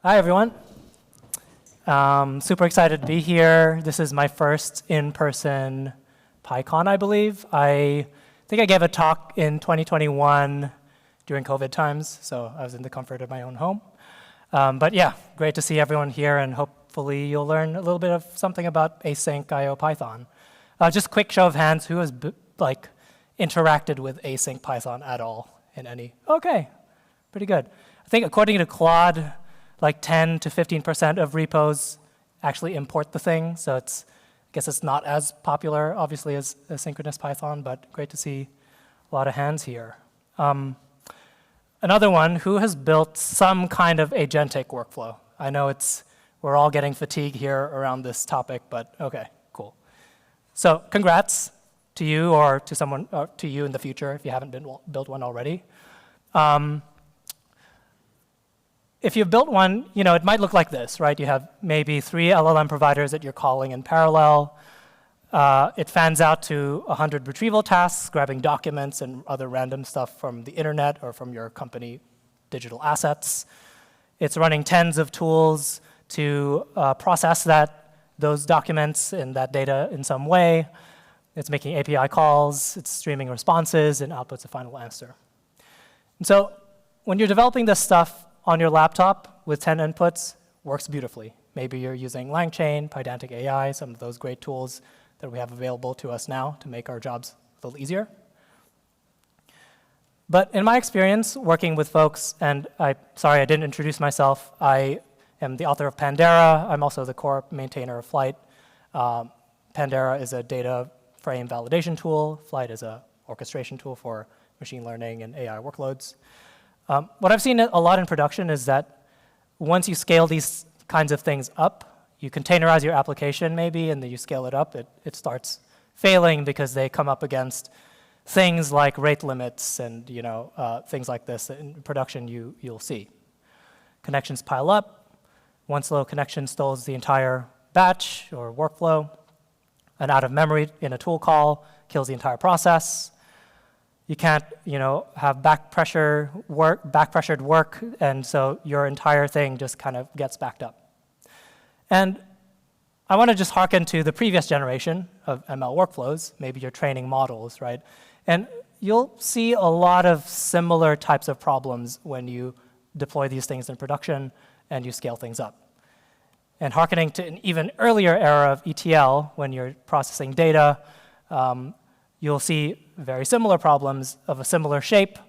Hi, everyone. Super excited to be here. This is my first in-person PyCon, I believe. I think I gave a talk in 2021 during COVID times, so I was in the comfort of my own home. But yeah, great to see everyone here, and hopefully you'll learn a little bit of something about async.io Python. Just quick show of hands, who has interacted with async Python at all in any? Okay, pretty good. I think according to Claude, like 10 to 15% of repos actually import the thing, so I guess it's not as popular, obviously, as asynchronous Python, but great to see a lot of hands here. Another one, who has built some kind of agentic workflow? I know we're all getting fatigued here around this topic, but okay, cool. So congrats to you or to someone, or to you in the future if you haven't built one already. If you've built one, it might look like this, right? You have maybe 3 LLM providers that you're calling in parallel. It fans out to 100 retrieval tasks, grabbing documents and other random stuff from the internet or from your company digital assets. It's running tens of tools to process those documents and that data in some way. It's making API calls, it's streaming responses, and outputs a final answer. And so when you're developing this stuff on your laptop with 10 inputs, works beautifully. Maybe you're using LangChain, Pydantic AI, some of those great tools that we have available to us now to make our jobs a little easier. But in my experience working with folks, and sorry I didn't introduce myself, I am the author of Pandera. I'm also the core maintainer of Flight. Pandera is a data frame validation tool. Flight is an orchestration tool for machine learning and AI workloads. What I've seen a lot in production is that once you scale these kinds of things up, you containerize your application maybe, and then you scale it up, it starts failing because they come up against things like rate limits and things like this. In production, you'll see. Connections pile up. One slow connection stalls the entire batch or workflow. An out of memory in a tool call kills the entire process. You can't, have backpressured work, and so your entire thing just kind of gets backed up. And I want to just hearken to the previous generation of ML workflows. Maybe you're training models, right? And you'll see a lot of similar types of problems when you deploy these things in production and you scale things up. And hearkening to an even earlier era of ETL, when you're processing data, you'll see very similar problems of a similar shape.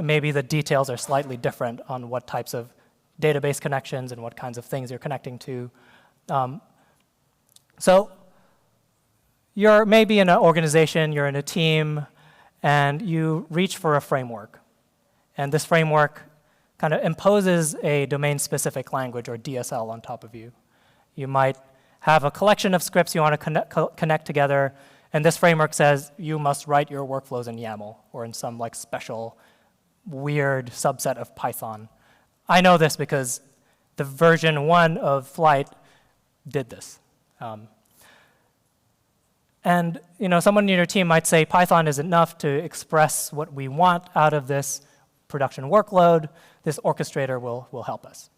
Maybe the details are slightly different on what types of database connections and what kinds of things you're connecting to. So you're maybe in an organization, you're in a team, and you reach for a framework. And this framework kind of imposes a domain-specific language, or DSL, on top of you. You might have a collection of scripts you want to connect together, and this framework says you must write your workflows in YAML or in some special weird subset of Python. I know this because the version 1 of Flight did this. And someone in your team might say Python is enough to express what we want out of this production workload. This orchestrator will help us.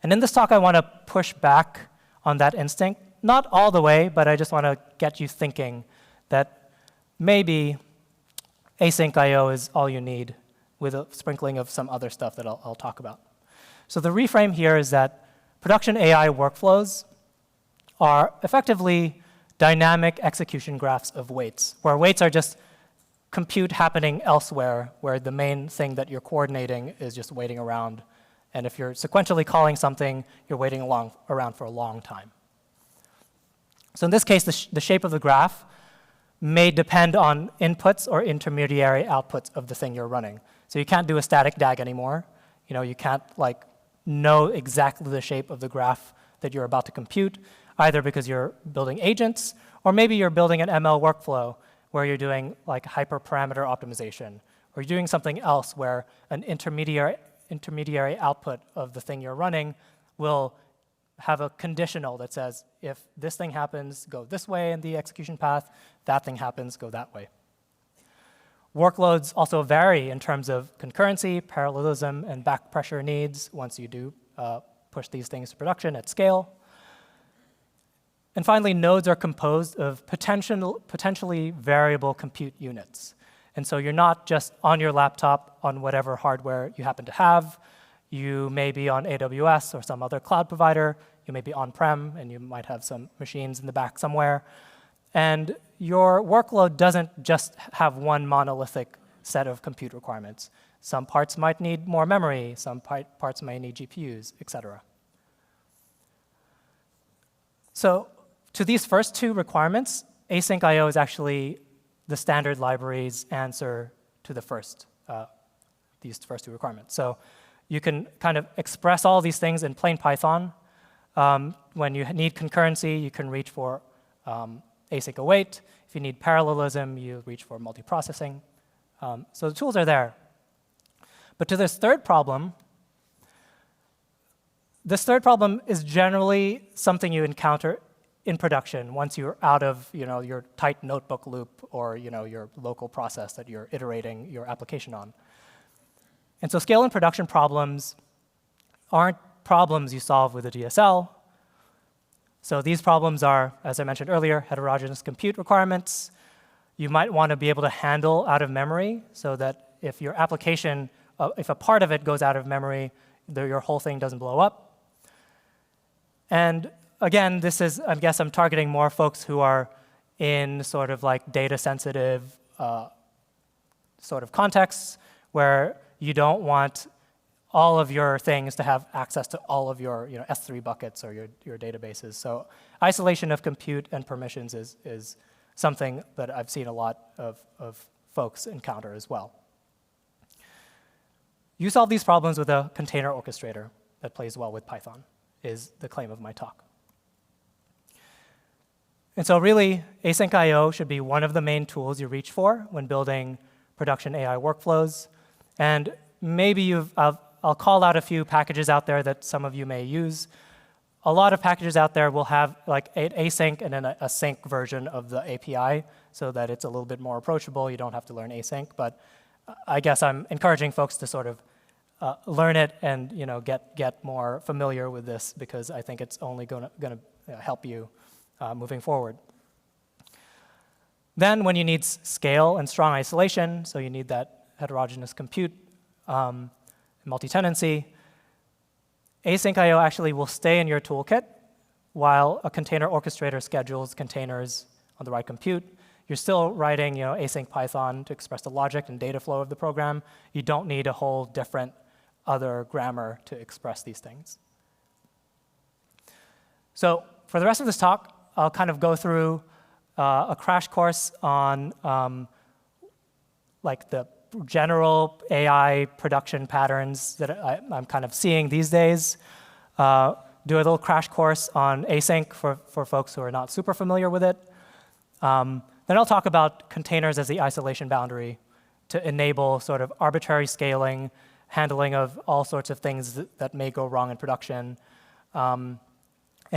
And in this talk, I want to push back on that instinct. Not all the way, but I just want to get you thinking that maybe async.io is all you need, with a sprinkling of some other stuff that I'll talk about. So the reframe here is that production AI workflows are effectively dynamic execution graphs of weights, where weights are just compute happening elsewhere, where the main thing that you're coordinating is just waiting around. And if you're sequentially calling something, you're waiting around for a long time. So in this case, the shape of the graph may depend on inputs or intermediary outputs of the thing you're running. So you can't do a static DAG anymore. You can't know exactly the shape of the graph that you're about to compute, either because you're building agents, or maybe you're building an ML workflow where you're doing hyperparameter optimization, or you're doing something else where an intermediary output of the thing you're running will have a conditional that says, if this thing happens, go this way in the execution path, that thing happens, go that way. Workloads also vary in terms of concurrency, parallelism, and backpressure needs once you do push these things to production at scale. And finally, nodes are composed of potentially variable compute units. And so you're not just on your laptop on whatever hardware you happen to have. You may be on AWS or some other cloud provider. You may be on-prem, and you might have some machines in the back somewhere. And your workload doesn't just have one monolithic set of compute requirements. Some parts might need more memory. Some parts may need GPUs, et cetera. So to these first two requirements, async I/O is actually the standard library's answer to these first two requirements. So you can kind of express all these things in plain Python. When you need concurrency, you can reach for async await. If you need parallelism, you reach for multiprocessing. So the tools are there. But to this third problem is generally something you encounter in production once you're out of your tight notebook loop or your local process that you're iterating your application on. And so scale and production problems aren't problems you solve with a DSL. So these problems are, as I mentioned earlier, heterogeneous compute requirements. You might want to be able to handle out of memory so that if your application, if a part of it goes out of memory, your whole thing doesn't blow up. And again, I guess I'm targeting more folks who are in sort of like data-sensitive sort of contexts where you don't want all of your things to have access to all of your S3 buckets or your databases. So isolation of compute and permissions is something that I've seen a lot of folks encounter as well. You solve these problems with a container orchestrator that plays well with Python, is the claim of my talk. And so really, async I/O should be one of the main tools you reach for when building production AI workflows. And maybe I'll call out a few packages out there that some of you may use. A lot of packages out there will have like an async and then a sync version of the API so that it's a little bit more approachable. You don't have to learn async. But I guess I'm encouraging folks to sort of learn it and get more familiar with this because I think it's only going to help you moving forward. Then when you need scale and strong isolation, so you need that heterogeneous compute, multi-tenancy, async I/O actually will stay in your toolkit while a container orchestrator schedules containers on the right compute. You're still writing async Python to express the logic and data flow of the program. You don't need a whole different other grammar to express these things. So for the rest of this talk, I'll kind of go through a crash course on like the general AI production patterns that I'm kind of seeing these days. Do a little crash course on async for folks who are not super familiar with it. Then I'll talk about containers as the isolation boundary to enable sort of arbitrary scaling, handling of all sorts of things that may go wrong in production, and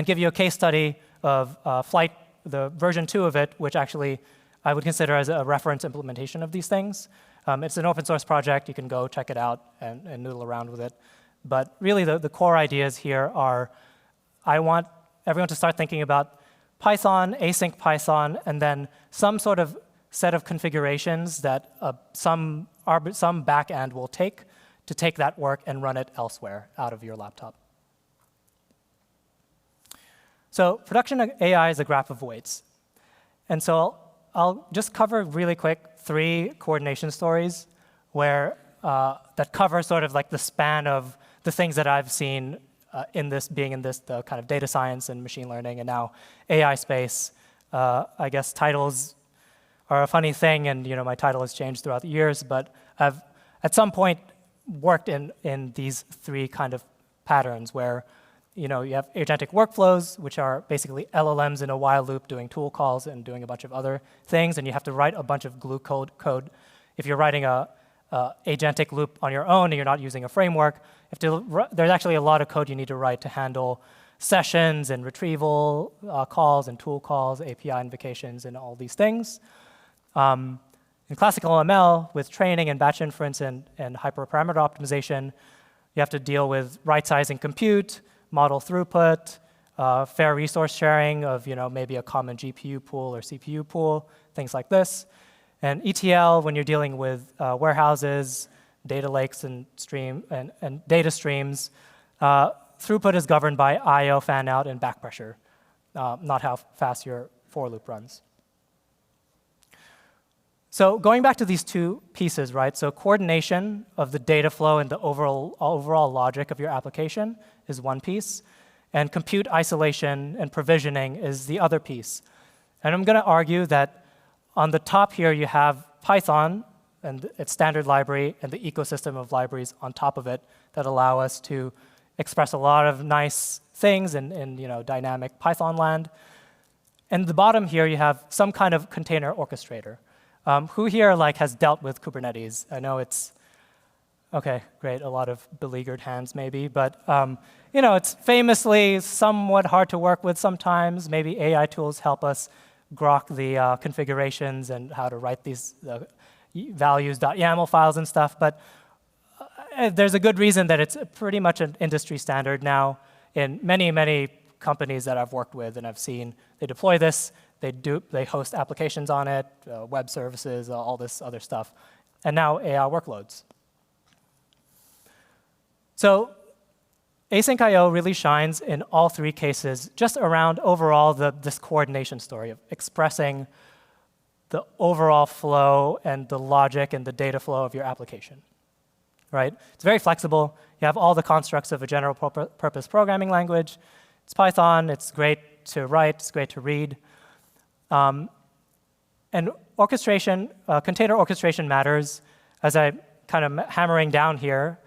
give you a case study of Flight, the version 2 of it, which actually I would consider as a reference implementation of these things. It's an open source project. You can go check it out and noodle around with it. But really, the core ideas here are I want everyone to start thinking about Python, async Python, and then some sort of set of configurations that some backend will take to take that work and run it elsewhere out of your laptop. So production AI is a graph of weights. And so I'll just cover really quick 3 coordination stories where that cover sort of like the span of the things that I've seen the kind of data science and machine learning and now AI space. I guess titles are a funny thing, and my title has changed throughout the years, but I've at some point worked in these 3 kind of patterns where you have agentic workflows, which are basically LLMs in a while loop doing tool calls and doing a bunch of other things, and you have to write a bunch of glue code. If you're writing a agentic loop on your own and you're not using a framework, there's actually a lot of code you need to write to handle sessions and retrieval calls and tool calls, API invocations, and all these things. And In classical ML, with training and batch inference and hyperparameter optimization, you have to deal with right-sizing compute, model throughput, fair resource sharing of maybe a common GPU pool or CPU pool, things like this. And ETL, when you're dealing with warehouses, data lakes, and data streams, throughput is governed by I/O, fan-out, and backpressure, not how fast your for loop runs. So going back to these two pieces, right? So coordination of the data flow and the overall logic of your application is one piece, and compute isolation and provisioning is the other piece. And I'm going to argue that on the top here you have Python and its standard library and the ecosystem of libraries on top of it that allow us to express a lot of nice things in dynamic Python land. And the bottom here you have some kind of container orchestrator. Who here has dealt with Kubernetes? I know it's, okay, great, a lot of beleaguered hands maybe, but it's famously somewhat hard to work with sometimes. Maybe AI tools help us grok the configurations and how to write these values.yaml files and stuff, but there's a good reason that it's pretty much an industry standard now in many, many companies that I've worked with and I've seen. They deploy this. They host applications on it, web services, all this other stuff, and now AI workloads. So Async.io really shines in all three cases, just around overall this coordination story of expressing the overall flow and the logic and the data flow of your application. Right? It's very flexible. You have all the constructs of a general purpose programming language. It's Python. It's great to write. It's great to read. And orchestration, container orchestration matters, as I'm kind of hammering down here,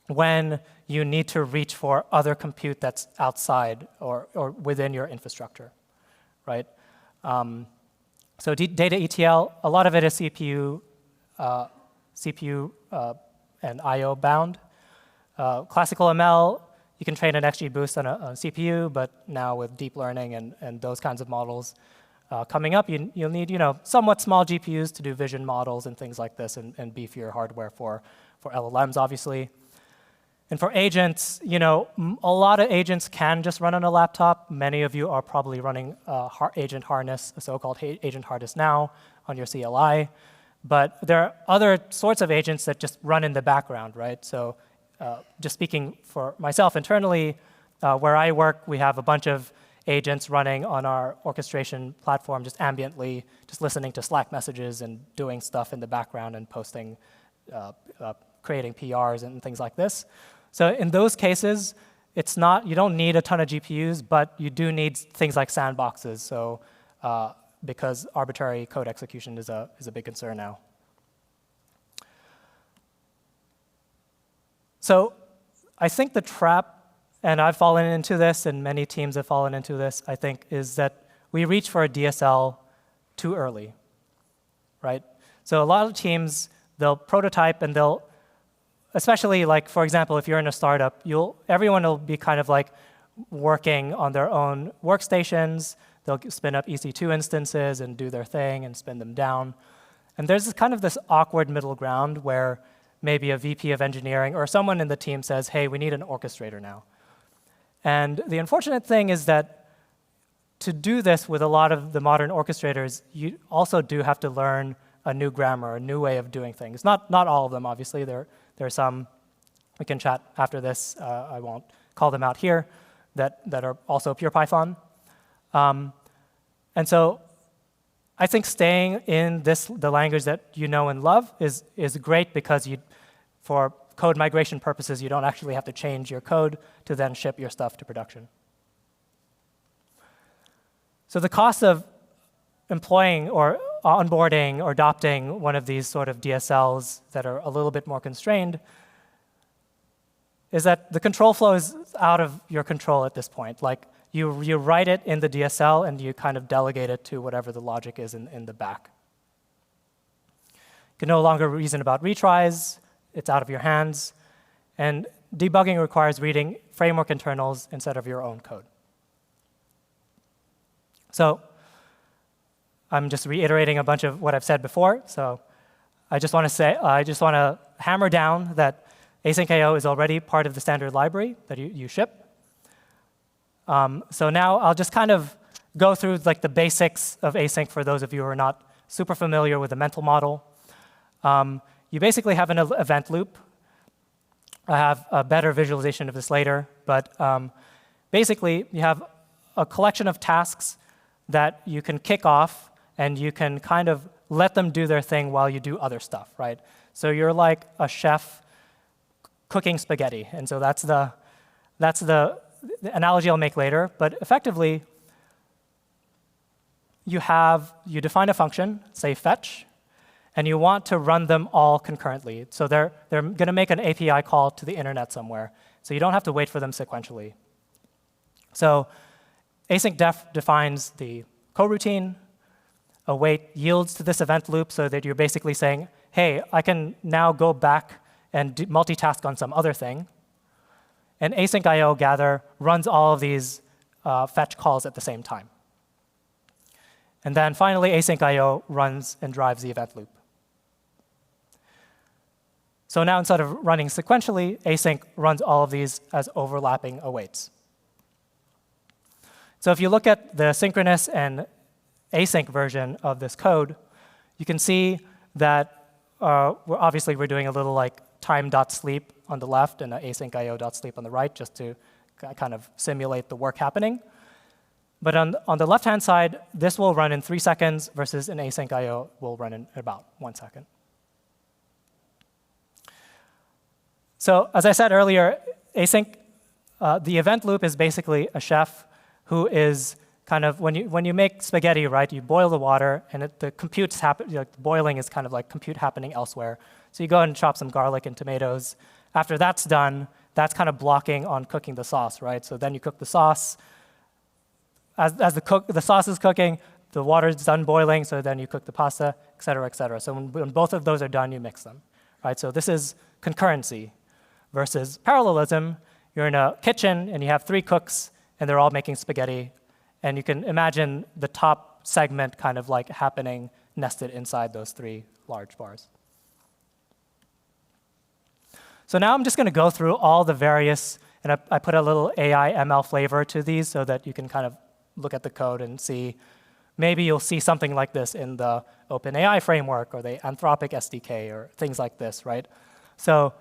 when you need to reach for other compute that's outside or within your infrastructure, right? So data ETL, a lot of it is CPU and I/O bound. Classical ML, you can train an XGBoost on a CPU, but now with deep learning and those kinds of models coming up, you'll need somewhat small GPUs to do vision models and things like this, and beefier hardware for LLMs, obviously. And for agents, a lot of agents can just run on a laptop. Many of you are probably running agent harness, a so-called agent harness now on your CLI. But there are other sorts of agents that just run in the background, right? So just speaking for myself internally, where I work, we have a bunch of agents running on our orchestration platform just ambiently, just listening to Slack messages and doing stuff in the background and posting, creating PRs and things like this. So in those cases, you don't need a ton of GPUs, but you do need things like sandboxes. So because arbitrary code execution is a big concern now. So I think the trap, and I've fallen into this, and many teams have fallen into this, I think, is that we reach for a DSL too early, right? So a lot of teams, they'll prototype and they'll, especially for example, if you're in a startup, everyone will be kind of working on their own workstations. They'll spin up EC2 instances and do their thing and spin them down. And there's kind of this awkward middle ground where maybe a VP of engineering or someone in the team says, hey, we need an orchestrator now. And the unfortunate thing is that to do this with a lot of the modern orchestrators, you also do have to learn a new grammar, a new way of doing things. Not all of them, obviously. There are some, we can chat after this, I won't call them out here, that are also pure Python. And so I think staying in the language that you know and love is great because for code migration purposes, you don't actually have to change your code to then ship your stuff to production. So the cost of employing or onboarding or adopting one of these sort of DSLs that are a little bit more constrained is that the control flow is out of your control at this point. You write it in the DSL and you kind of delegate it to whatever the logic is in the back. You can no longer reason about retries. It's out of your hands. And debugging requires reading framework internals instead of your own code. So I'm just reiterating a bunch of what I've said before. So I just want to hammer down that Asyncio is already part of the standard library that you ship. So now I'll just kind of go through like the basics of async for those of you who are not super familiar with the mental model. You basically have an event loop. I have a better visualization of this later, but basically you have a collection of tasks that you can kick off, and you can kind of let them do their thing while you do other stuff, right? So you're like a chef cooking spaghetti, and so that's the analogy I'll make later. But effectively, you define a function, say fetch, and you want to run them all concurrently. So they're going to make an API call to the internet somewhere, so you don't have to wait for them sequentially. So async def defines the coroutine. Await yields to this event loop so that you're basically saying, hey, I can now go back and multitask on some other thing. And async IO gather runs all of these fetch calls at the same time. And then finally, async IO runs and drives the event loop. So now instead of running sequentially, async runs all of these as overlapping awaits. So if you look at the synchronous and async version of this code, you can see that we're doing a little like time.sleep on the left and async IO.sleep on the right, just to kind of simulate the work happening. But on the left-hand side, this will run in 3 seconds versus an async IO will run in about 1 second. So as I said earlier, async, the event loop is basically a chef who is kind of, when you make spaghetti, right, you boil the water, and the compute's like boiling is kind of like compute happening elsewhere. So you go and chop some garlic and tomatoes. After that's done, that's kind of blocking on cooking the sauce, right? So then you cook the sauce. As the sauce is cooking, the water's done boiling, so then you cook the pasta, et cetera, et cetera. So when both of those are done, you mix them, right? So this is concurrency versus parallelism. You're in a kitchen, and you have 3 cooks, and they're all making spaghetti. And you can imagine the top segment kind of like happening nested inside those 3 large bars. So now I'm just going to go through all the various, and I put a little AI ML flavor to these so that you can kind of look at the code and see, maybe you'll see something like this in the OpenAI framework or the Anthropic SDK or things like this, right? So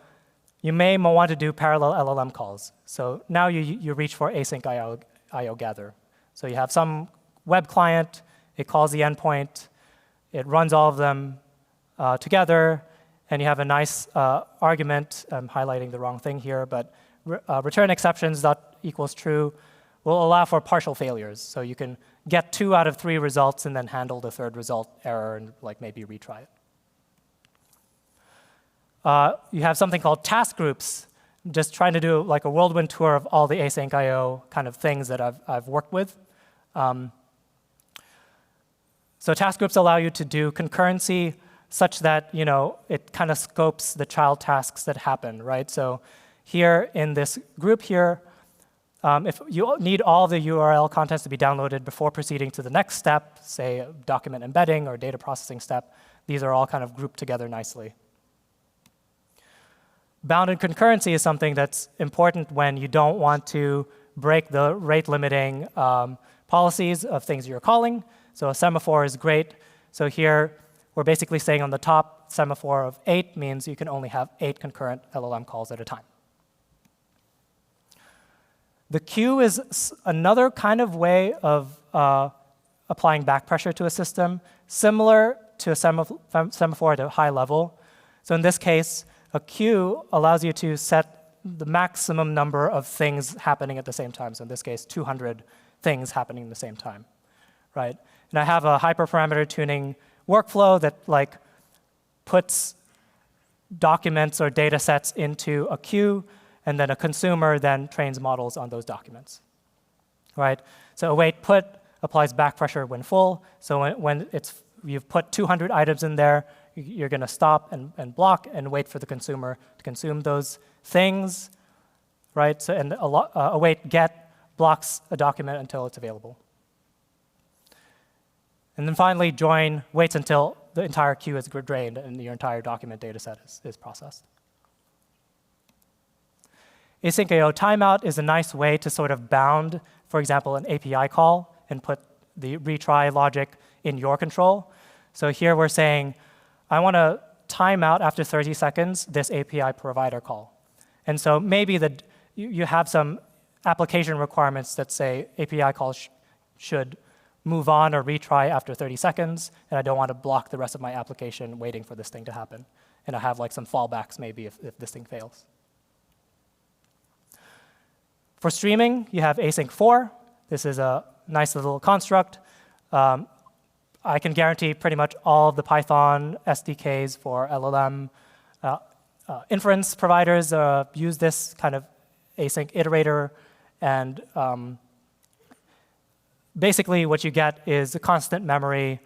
you may want to do parallel LLM calls. So now you reach for async IO gather. So you have some web client, it calls the endpoint, it runs all of them together, and you have a nice argument. I'm highlighting the wrong thing here, but return exceptions equals true will allow for partial failures. So you can get 2 out of 3 results and then handle the 3rd result error and like maybe retry it. You have something called task groups. I'm just trying to do like a whirlwind tour of all the async IO kind of things that I've worked with. So task groups allow you to do concurrency such that it kind of scopes the child tasks that happen, right? So here in this group here, if you need all of the URL contents to be downloaded before proceeding to the next step, say document embedding or data processing step, these are all kind of grouped together nicely. Bounded concurrency is something that's important when you don't want to break the rate limiting policies of things you're calling. So a semaphore is great. So here, we're basically saying on the top semaphore of 8 means you can only have 8 concurrent LLM calls at a time. The queue is another kind of way of applying backpressure to a system, similar to a semaphore at a high level. So in this case, a queue allows you to set the maximum number of things happening at the same time. So in this case, 200 things happening at the same time, right? And I have a hyperparameter tuning workflow that like puts documents or data sets into a queue, and then a consumer then trains models on those documents, right? So await put applies backpressure when full. So when you've put 200 items in there, you're going to stop and block and wait for the consumer to consume those things, right? So and await get blocks a document until it's available. And then finally, join waits until the entire queue is drained and your entire document data set is processed. Asyncio timeout is a nice way to sort of bound, for example, an API call and put the retry logic in your control. So here we're saying, I want to time out after 30 seconds this API provider call. And so maybe you have some application requirements that say API calls should move on or retry after 30 seconds, and I don't want to block the rest of my application waiting for this thing to happen. And I have like some fallbacks maybe if this thing fails. For streaming, you have async 4. This is a nice little construct. I can guarantee pretty much all of the Python SDKs for LLM inference providers use this kind of async iterator. And basically, what you get is a constant memory,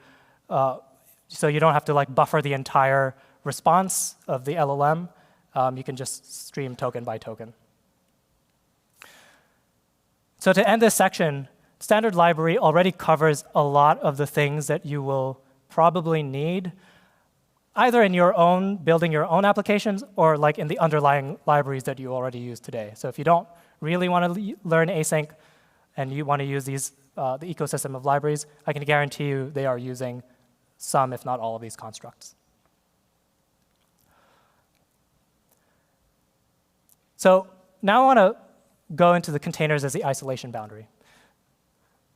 so you don't have to like buffer the entire response of the LLM. You can just stream token by token. So to end this section, standard library already covers a lot of the things that you will probably need, either in your own, building your own applications, or like in the underlying libraries that you already use today. So if you don't really want to learn async and you want to use these, the ecosystem of libraries, I can guarantee you they are using some, if not all, of these constructs. So now I want to go into the containers as the isolation boundary.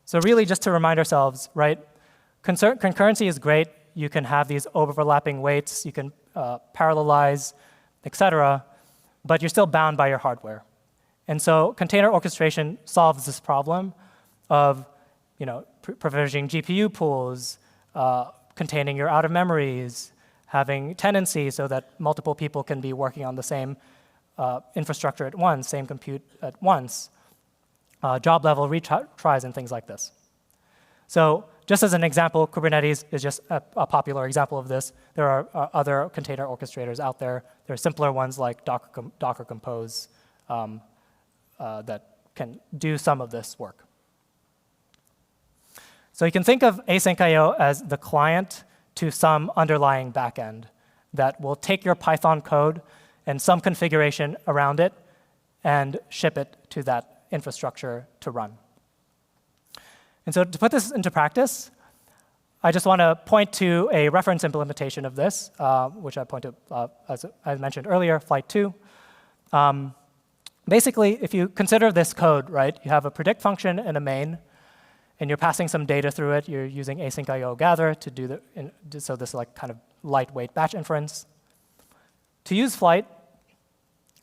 So really, just to remind ourselves, right? Concurrency is great. You can have these overlapping waits. You can parallelize, et cetera. But you're still bound by your hardware. And so container orchestration solves this problem of provisioning GPU pools, containing your out-of-memories, having tenancy so that multiple people can be working on the same infrastructure at once, same compute at once, job level retries and things like this. So just as an example, Kubernetes is just a popular example of this. There are other container orchestrators out there. There are simpler ones like Docker Compose that can do some of this work. So you can think of Asyncio as the client to some underlying backend that will take your Python code and some configuration around it and ship it to that infrastructure to run. And so to put this into practice, I just want to point to a reference implementation of this, which I point to, as I mentioned earlier, Flight 2. Basically, if you consider this code, right, you have a predict function and a main, and you're passing some data through it. You're using asyncio gather to do so this is like kind of lightweight batch inference. To use Flight,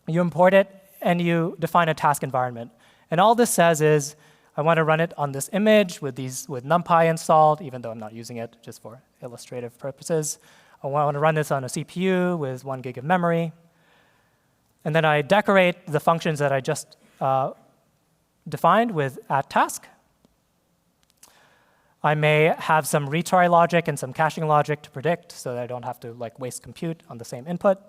you import it, and you define a task environment. And all this says is, I want to run it on this image with NumPy installed, even though I'm not using it, just for illustrative purposes. I want to run this on a CPU with 1 gig of memory. And then I decorate the functions that I just defined with @task. I may have some retry logic and some caching logic to predict so that I don't have to like waste compute on the same input.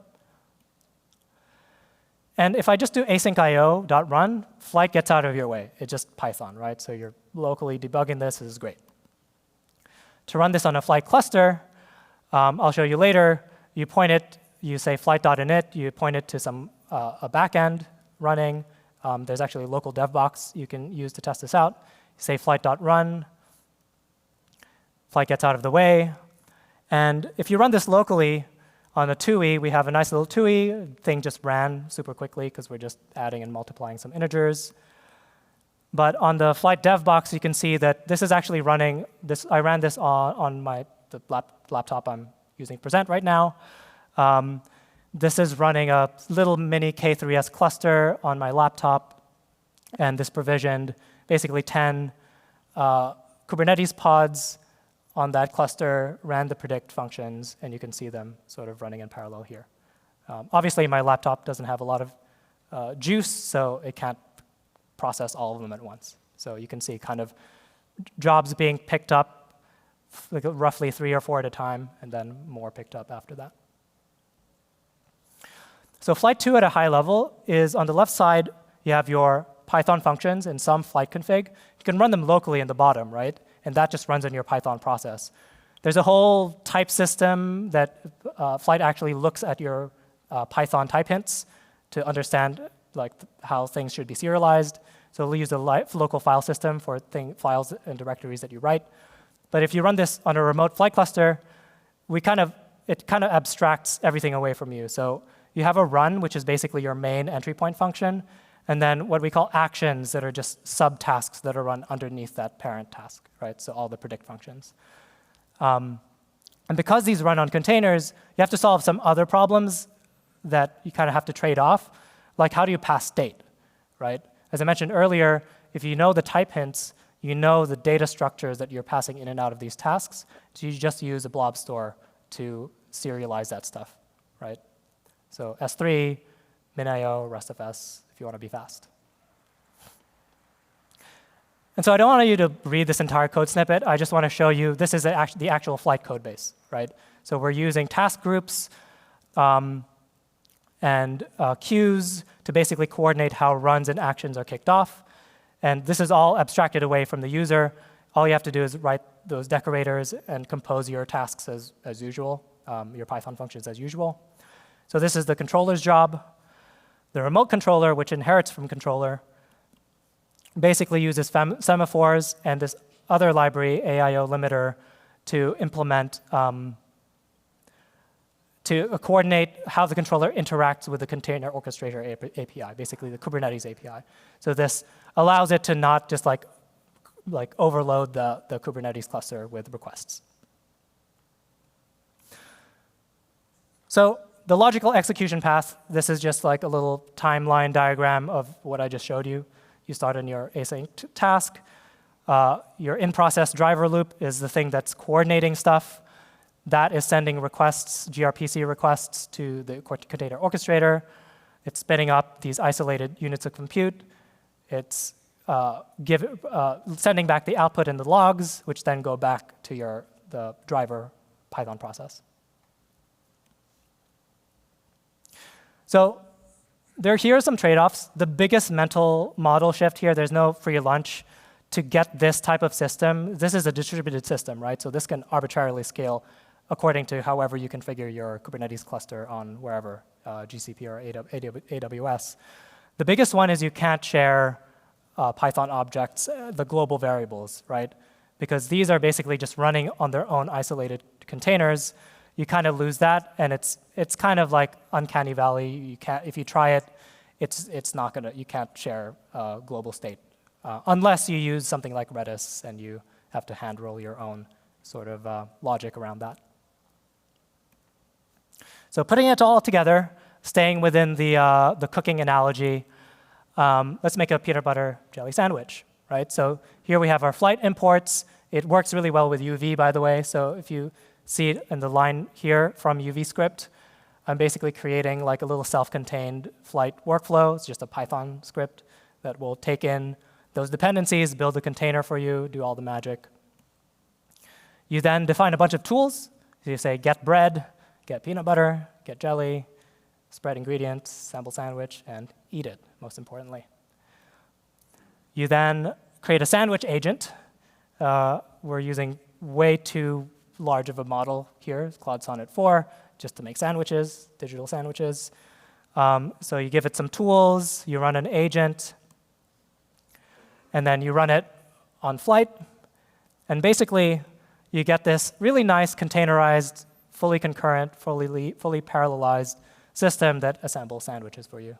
And if I just do asyncio.run, Flight gets out of your way. It's just Python, right? So you're locally debugging this. This is great. To run this on a Flight cluster, I'll show you later. You point it, you say flight.init, you point it to some a backend running. There's actually a local dev box you can use to test this out. You say flight.run. Flight gets out of the way. And if you run this locally, on a TUI, we have a nice little TUI. Thing just ran super quickly because we're just adding and multiplying some integers. But on the Flight dev box, you can see that this is actually running. I ran this on the laptop I'm using present right now. This is running a little mini K3s cluster on my laptop. And this provisioned basically 10 Kubernetes pods on that cluster, ran the predict functions, and you can see them sort of running in parallel here. Obviously, my laptop doesn't have a lot of juice, so it can't process all of them at once. So you can see kind of jobs being picked up, like roughly 3 or 4 at a time, and then more picked up after that. So Flight 2 at a high level is on the left side, you have your Python functions and some Flight config. You can run them locally in the bottom, right? and that just runs in your Python process. There's a whole type system that Flight actually looks at your Python type hints to understand how things should be serialized. So we'll use a local file system for files and directories that you write. But if you run this on a remote Flight cluster, it kind of abstracts everything away from you. So you have a run, which is basically your main entry point function, and then what we call actions that are just subtasks that are run underneath that parent task, right? So all the predict functions. And because these run on containers, you have to solve some other problems that you kind of have to trade off, like how do you pass state, right? As I mentioned earlier, if you know the type hints, you know the data structures that you're passing in and out of these tasks, so you just use a blob store to serialize that stuff, right? So S3, min.io, restfs, if you want to be fast. And so I don't want you to read this entire code snippet. I just want to show you this is the actual Flight code base, right? So we're using task groups and queues to basically coordinate how runs and actions are kicked off. And this is all abstracted away from the user. All you have to do is write those decorators and compose your tasks as usual, your Python functions as usual. So this is the controller's job. The remote controller, which inherits from controller, basically uses semaphores and this other library, AIO limiter, to implement to coordinate how the controller interacts with the container orchestrator API, basically the Kubernetes API. So this allows it to not just like overload the Kubernetes cluster with requests. So the logical execution path, this is just like a little timeline diagram of what I just showed you. You start in your async task. Your in-process driver loop is the thing that's coordinating stuff. That is sending requests, gRPC requests, to the container orchestrator. It's spinning up these isolated units of compute. It's sending back the output and the logs, which then go back to the driver Python process. So here are some trade-offs. The biggest mental model shift here, there's no free lunch. To get this type of system, this is a distributed system, right? So this can arbitrarily scale according to however you configure your Kubernetes cluster on wherever, GCP or AWS. The biggest one is you can't share Python objects, the global variables, right? Because these are basically just running on their own isolated containers. You kind of lose that, and it's kind of like uncanny valley. You can't, if you try it, it's not gonna. You can't share global state unless you use something like Redis, and you have to hand roll your own sort of logic around that. So putting it all together, staying within the cooking analogy, let's make a peanut butter jelly sandwich, right? So here we have our Flight imports. It works really well with UV, by the way. So if you see it in the line here from UV script, I'm basically creating like a little self-contained Flight workflow. It's just a Python script that will take in those dependencies, build a container for you, do all the magic. You then define a bunch of tools. So you say get bread, get peanut butter, get jelly, spread ingredients, sample sandwich, and eat it, most importantly. You then create a sandwich agent. We're using way too large of a model here, Claude Sonnet 4, just to make sandwiches, digital sandwiches. So you give it some tools, you run an agent, and then you run it on Flight. And basically, you get this really nice containerized, fully concurrent, fully parallelized system that assembles sandwiches for you,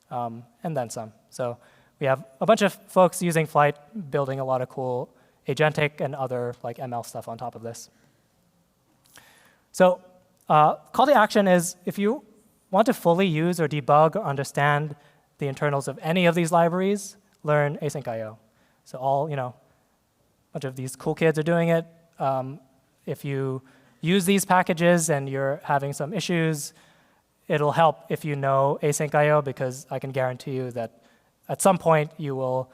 and then some. So we have a bunch of folks using Flight, building a lot of cool agentic and other like ML stuff on top of this. So call to action is if you want to fully use or debug or understand the internals of any of these libraries, learn Asyncio. So a bunch of these cool kids are doing it. If you use these packages and you're having some issues, it'll help if you know Asyncio, because I can guarantee you that at some point you will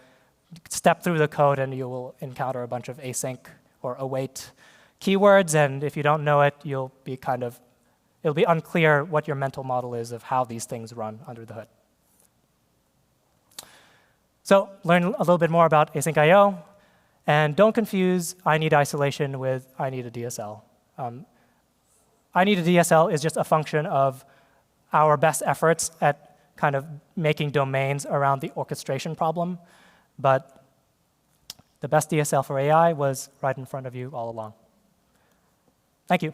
step through the code and you will encounter a bunch of async or await keywords, and if you don't know it, it'll be unclear what your mental model is of how these things run under the hood. So learn a little bit more about Asyncio. And don't confuse I need isolation with I need a DSL. I need a DSL is just a function of our best efforts at kind of making domains around the orchestration problem. But the best DSL for AI was right in front of you all along. Thank you.